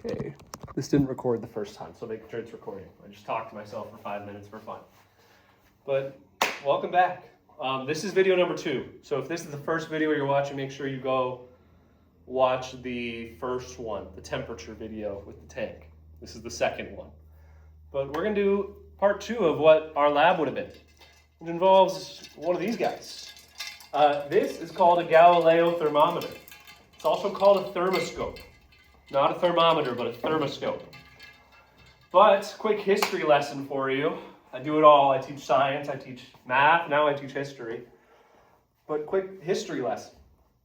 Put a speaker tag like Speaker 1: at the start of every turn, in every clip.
Speaker 1: Okay, this didn't record the first time, so make sure it's recording. I just talked to myself for 5 minutes for fun. But welcome back. This is video number 2. So if this is the first video you're watching, make sure you go watch the first one, the temperature video with the tank. This is the second one. But we're going to do part 2 of what our lab would have been, which involves one of these guys. This is called a Galileo Thermometer. It's also called a thermoscope. Not a thermometer, but a thermoscope. But, quick history lesson for you. I do it all. I teach science, I teach math, now I teach history. But quick history lesson.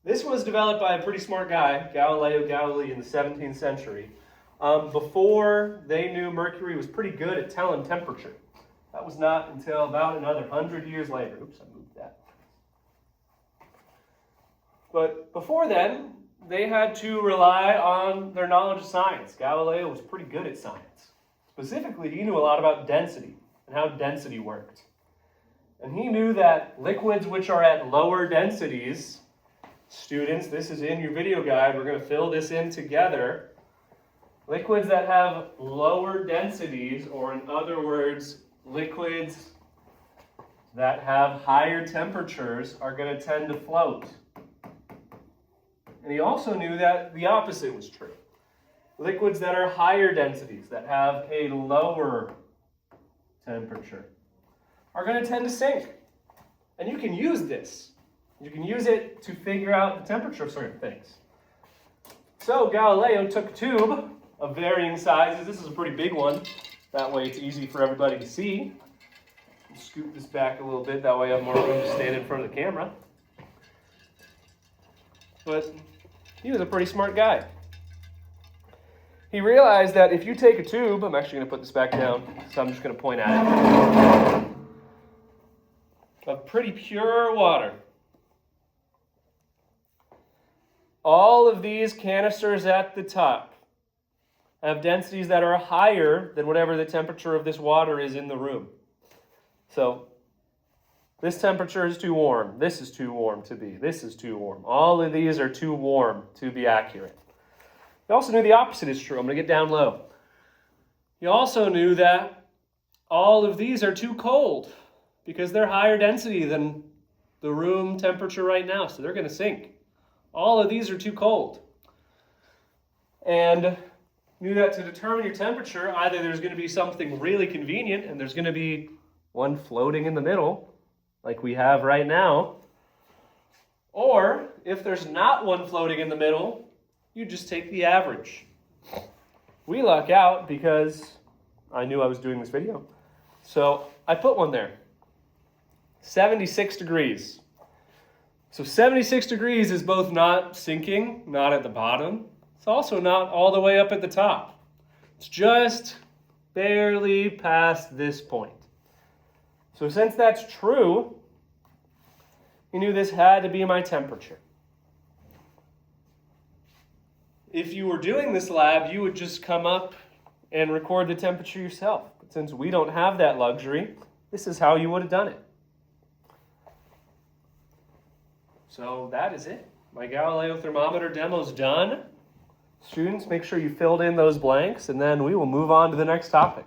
Speaker 1: This was developed by a pretty smart guy, Galileo Galilei, in the 17th century. Before they knew mercury was pretty good at telling temperature. That was not until about another 100 years later. Oops, I moved that. But before then, they had to rely on their knowledge of science. Galileo was pretty good at science. Specifically, he knew a lot about density and how density worked. And he knew that liquids which are at lower densities, students, this is in your video guide, we're going to fill this in together. Liquids that have lower densities, or in other words, liquids that have higher temperatures, are going to tend to float. And he also knew that the opposite was true. Liquids that are higher densities, that have a lower temperature, are going to tend to sink. And you can use this. You can use it to figure out the temperature of certain things. So Galileo took a tube of varying sizes. This is a pretty big one. That way it's easy for everybody to see. Scoot this back a little bit. That way I have more room to stand in front of the camera. But he was a pretty smart guy. He realized that if you take a tube, I'm actually going to put this back down, so I'm just going to point at it, of pretty pure water. All of these canisters at the top have densities that are higher than whatever the temperature of this water is in the room. So this temperature is too warm. This is too warm to be. This is too warm. All of these are too warm to be accurate. He also knew the opposite is true. I'm going to get down low. He also knew that all of these are too cold because they're higher density than the room temperature right now, so they're going to sink. All of these are too cold. And knew that to determine your temperature, either there's going to be something really convenient and there's going to be one floating in the middle, like we have right now. Or, if there's not one floating in the middle, you just take the average. We luck out because I knew I was doing this video. So I put one there. 76 degrees. So 76 degrees is both not sinking, not at the bottom. It's also not all the way up at the top. It's just barely past this point. So since that's true, he knew this had to be my temperature. If you were doing this lab, you would just come up and record the temperature yourself. But since we don't have that luxury, this is how you would have done it. So that is it. My Galileo thermometer demo's done. Students, make sure you filled in those blanks, and then we will move on to the next topic.